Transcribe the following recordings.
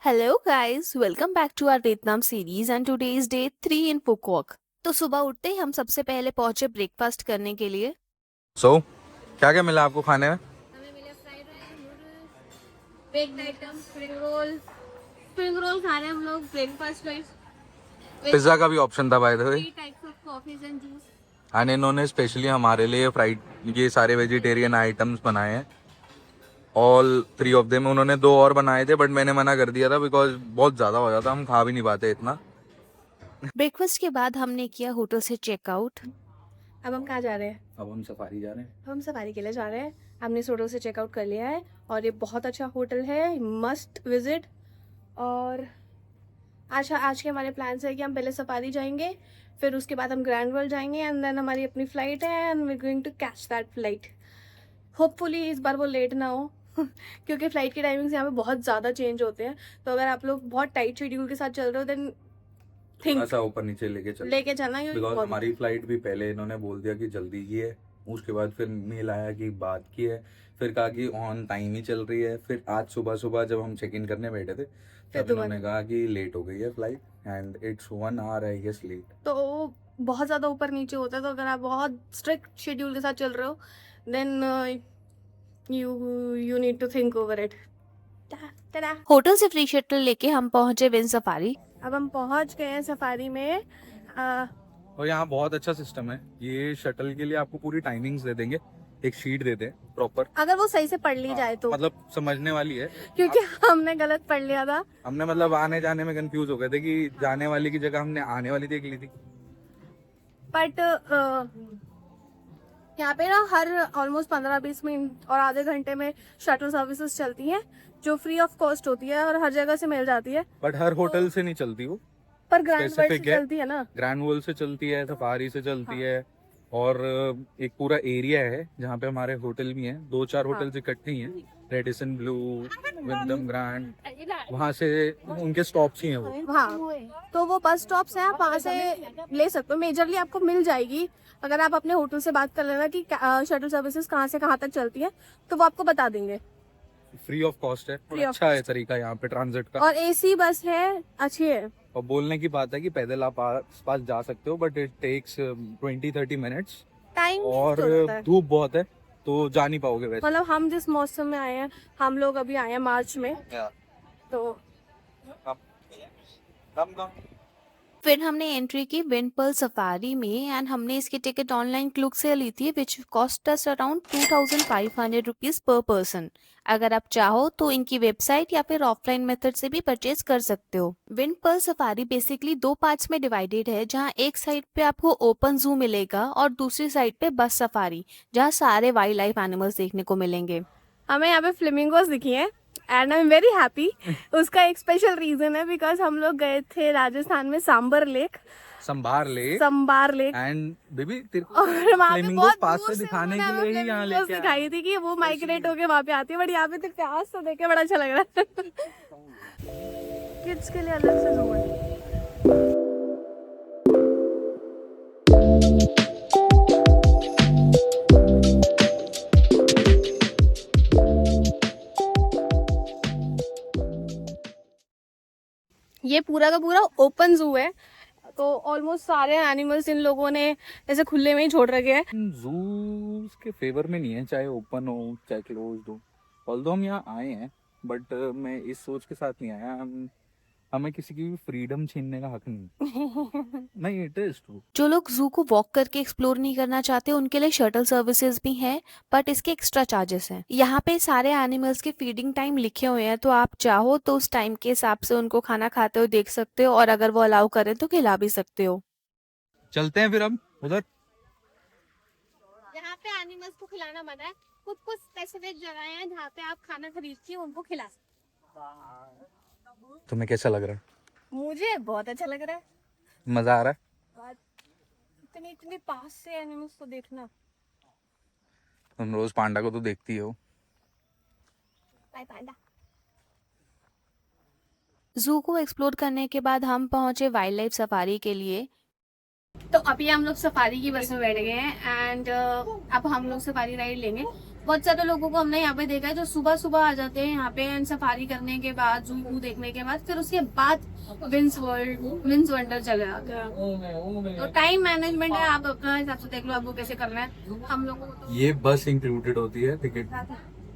Hello guys, welcome back to our Vietnam series and today is day 3 in Phuoc. तो सुबह उठते ही हम सबसे पहले पहुंचे ब्रेकफास्ट करने के लिए। सो क्या क्या मिला आपको खाने में? हमें मिले fried rice, noodles, baked item, spring roll खा रहे हैं हम लोग ब्रेकफास्ट में। पिज्जा का भी ऑप्शन था by the way. 3 types of coffees and juice. And इन्होंने स्पेशली हमारे लिए फ्राइड ये सारे वेजिटेरियन आइटम्स बनाए हैं। All 3 of them. उन्होंने 2 और बनाए थे बट मैंने मना कर दिया था बिकॉज बहुत ज़्यादा हो जाता, हम खा भी नहीं पाते इतना। ब्रेकफास्ट के बाद हमने किया होटल से चेकआउट। अब हम कहाँ जा रहे हैं? अब हम सफारी जा रहे हैं। अब हम सफारी के लिए जा रहे हैं। हमने इस होटल से चेकआउट कर लिया है और ये बहुत अच्छा होटल है, मस्ट विजिट। और आज के हमारे प्लान्स है कि हम पहले सफारी जाएंगे, फिर उसके बाद हम ग्रैंड वर्ल्ड जाएंगे एंड देन हमारी अपनी फ्लाइट है and we are going to catch that flight. Hopefully इस बार वो लेट ना हो क्योंकि फ्लाइट के टाइमिंग्स यहाँ पे बहुत ज़्यादा चेंज होते हैं। तो अगर आप लोग बहुत टाइट शेड्यूल के साथ चल रहे हो देन थिंक ऐसा ऊपर नीचे लेके चलना बिकॉज हमारी फ्लाइट भी पहले इन्होंने बोल दिया कि जल्दी की है, उसके बाद फिर मेल आया कि बात की है, फिर कहा कि ऑन टाइम ही चल रही है। फिर आज सुबह सुबह जब हम चेक इन करने बैठे थे तब इन्होंने कहा कि लेट हो गई है flight and it's 1 hour I guess late. तो बहुत ज़्यादा ऊपर नीचे होता है। तो अगर आप बहुत स्ट्रिक्ट शेड्यूल के साथ चल रहे हो then you need to think over it. Hotel से फ्री शटल लेके हम पहुंचे विन सफारी। अब हम पहुंच गए हैं सफारी में। और यहाँ बहुत अच्छा सिस्टम है, ये शटल के लिए आपको पूरी टाइमिंग्स दे देंगे, एक शीट देते हैं प्रॉपर। अगर वो सही से पढ़ ली जाए तो मतलब समझने वाली है, क्योंकि हमने गलत पढ़ लिया था। हमने मतलब आने जाने में कंफ्यूज हो गए थे कि जाने वाली की जगह हमने आने वाली देख ली थी। बट यहाँ पे ना हर ऑलमोस्ट 15-20 मिनट और आधे घंटे में शटल सर्विसेज चलती हैं जो फ्री ऑफ कॉस्ट होती है और हर जगह से मिल जाती है। बट हर होटल से नहीं चलती वो, पर ग्रैंड वर्ल्ड से Specific है। चलती है ना। ग्रैंड वर्ल्ड से चलती है, सफारी से चलती है। और एक पूरा एरिया है जहाँ पे हमारे होटल भी हैं, 2-4 होटल्स इकट्ठे ही हैं, रेडिसन ब्लू, विंडम ग्रैंड, वहाँ से उनके स्टॉप्स ही हैं वो। हाँ, तो वो बस स्टॉप्स हैं, आप वहाँ से ले सकते हो। मेजरली आपको मिल जाएगी अगर आप अपने होटल से बात कर लेना कि शटल सर्विसेज कहाँ से कहाँ तक चलती है तो वो आपको बता देंगे। फ्री ऑफ कॉस्ट है, और अच्छा है तरीका यहाँ पे ट्रांजिट का। और एसी बस है, अच्छी है। और बोलने की बात है कि पैदल आप पास जा सकते हो but it takes 20-30 minutes time और धूप बहुत है तो जा नहीं पाओगे वैसे। मतलब हम जिस मौसम में आए हैं, हम लोग अभी आए हैं मार्च में, तो फिर हमने एंट्री की विन पर्ल सफारी में एंड हमने इसकी टिकट ऑनलाइन क्लूक से ली थी which cost us around 2500 rupees per person. अगर आप चाहो तो इनकी वेबसाइट या फिर ऑफलाइन मेथड से भी परचेज कर सकते हो। Vinpearl safari basically 2 parts में डिवाइडेड है, जहां एक साइड पे आपको ओपन जू मिलेगा और दूसरी साइड पे बस सफारी, जहां सारे वाइल्ड लाइफ एनिमल्स देखने को मिलेंगे। हमें यहाँ पे फ्लेमिंगोस दिखी हैं and I am very happy. उसका एक स्पेशल रीजन है बिकॉज हम लोग गए थे राजस्थान में सांबर लेक एंड बेबी तेरे को और वहाँ पे फ्लेमिंगो बहुत पास दूर से से दिखाने उन्होंने के लिए ही हमें यहाँ फ्लेमिंगोस लेके आए। दिखाई थी कि वो माइग्रेट होके वहाँ पे आती है, बट यहाँ पे तो प्यास तो देख के बड़ा अच्छा लग रहा है। किड्स के लिए अलग से जू है। ये पूरा का पूरा ओपन जू है, तो ऑलमोस्ट सारे एनिमल्स इन लोगों ने ऐसे खुले में ही छोड़ रखे हैं। जू के फेवर में नहीं है, चाहे ओपन हो चाहे क्लोज हो। ऑल्दो हम यहाँ आए हैं बट मैं इस सोच के साथ नहीं आया हमें किसी की भी फ्रीडम छीनने का हक नहीं। नहीं, इट इज ट्रू। जो लोग जू को वॉक करके एक्सप्लोर नहीं करना चाहते उनके लिए शटल सर्विसेज भी हैं, बट इसके एक्स्ट्रा चार्जेस हैं। यहाँ पे सारे एनिमल्स के फीडिंग टाइम लिखे हुए हैं, तो आप चाहो तो उस टाइम के हिसाब से उनको खाना खाते हुए देख सकते हो और अगर वो अलाउ करें तो खिला भी सकते हो। चलते हैं फिर हम उधर। यहाँ पे एनिमल्स को खिलाना मना है, कुछ स्पेसिफिक जगह हैं जहाँ पे आप खाना खरीद के उनको खिला सकते। तुम्हें कैसा लग रहा है? मुझे बहुत अच्छा लग रहा है। मजा आ रहा है? इतने पास से एनिमल्स को देखना। तुम रोज पांडा को तो देखती हो। बाय पांडा। जू को एक्सप्लोर करने के बाद हम पहुंचे वाइल्ड लाइफ सफारी के लिए। तो अभी हम लोग सफारी की बस में बैठ गए हैं एंड अब हम लोग सफारी राइड लेंगे। बहुत सारे लोगों को हमने यहाँ पे देखा है जो सुबह सुबह आ जाते हैं यहाँ पे एंड सफारी करने के बाद जू देखने के बाद फिर उसके बाद विंस वंडर चले जाते हैं। तो टाइम मैनेजमेंट है, आप अपना हिसाब से देख लो आपको कैसे करना है। हम लोगों को तो ये बस इंक्लूडेड होती है टिकट,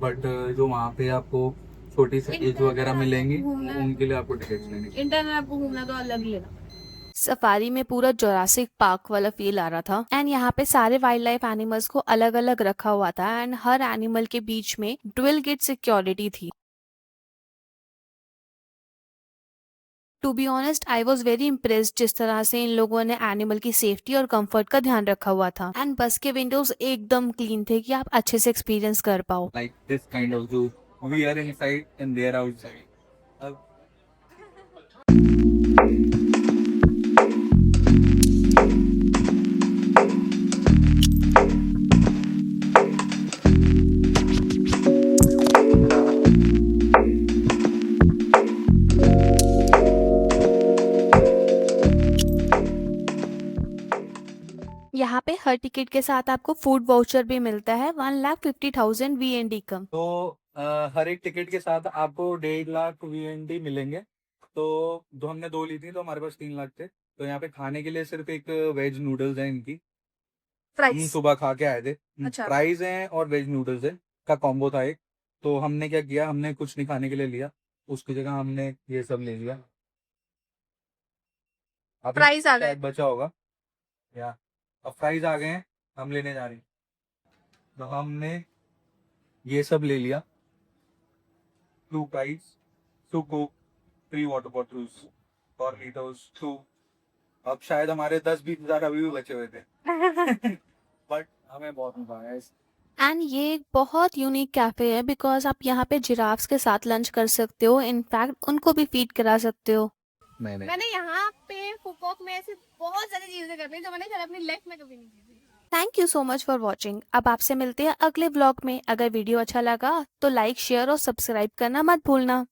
बट जो वहाँ पे आपको छोटी साइज वगैरह मिलेंगी उनके लिए आपको टिकट लेनी। इंटरनेट आपको घूमना तो अलग लेना। सफारी में पूरा जोरासिक पार्क वाला फील आ रहा था एंड यहाँ पे सारे वाइल्ड लाइफ एनिमल्स को अलग अलग रखा हुआ था एंड हर एनिमल के बीच में ड्यूल गेट सिक्योरिटी थी। To be honest I was very impressed जिस तरह से इन लोगों ने एनिमल की सेफ्टी और कंफर्ट का ध्यान रखा हुआ था एंड बस के विंडोज एकदम क्लीन थे कि आप अच्छे से एक्सपीरियंस कर पाओ। Like this kind of zoo, we are inside and they are outside. अब यहाँ पे हर टिकट के साथ आपको फूड वाउचर भी मिलता है 1,50,000 VND का। तो हर एक टिकट के साथ आपको 1.5 लाख VND मिलेंगे। तो जो हमने 2 ली थी तो हमारे पास 3 लाख थे। तो यहाँ पे खाने के लिए सिर्फ एक वेज नूडल्स है इनकी, हम प्राइस सुबह खा के आए थे। अच्छा। फ्राइज हैं और वेज नूडल्स है का कॉम्बो था एक। तो हमने क्या किया, हमने कुछ नहीं खाने के लिए लिया, उसकी जगह हमने ये सब ले लिया। अभी प्राइस आ गए। शायद बचा होगा या अब फ्राइज आ गए हैं, हम लेने जा रहे हैं। तो हमने ये सब ले लिया, 2 फ्राइज, 2 कोक, 3 वाटर बॉटल्स और लीटर्स 2। अब शायद हमारे 10-20 हजार अभी भी बचे हुए थे बट हमें बहुत मजा आया इस। एंड ये एक बहुत यूनिक कैफे है बिकॉज आप यहाँ पे जिराफ्स के साथ लंच कर सकते हो, इनफैक्ट उनको भी फीड करा सकते हो। मैंने यहाँ पे फुकॉक में ऐसी बहुत सारी चीजें कर ली जो मैंने शायद अपनी लाइफ में कभी नहीं की थी। Thank you so much for watching. अब आपसे मिलते हैं अगले व्लॉग में। अगर वीडियो अच्छा लगा तो लाइक शेयर और सब्सक्राइब करना मत भूलना।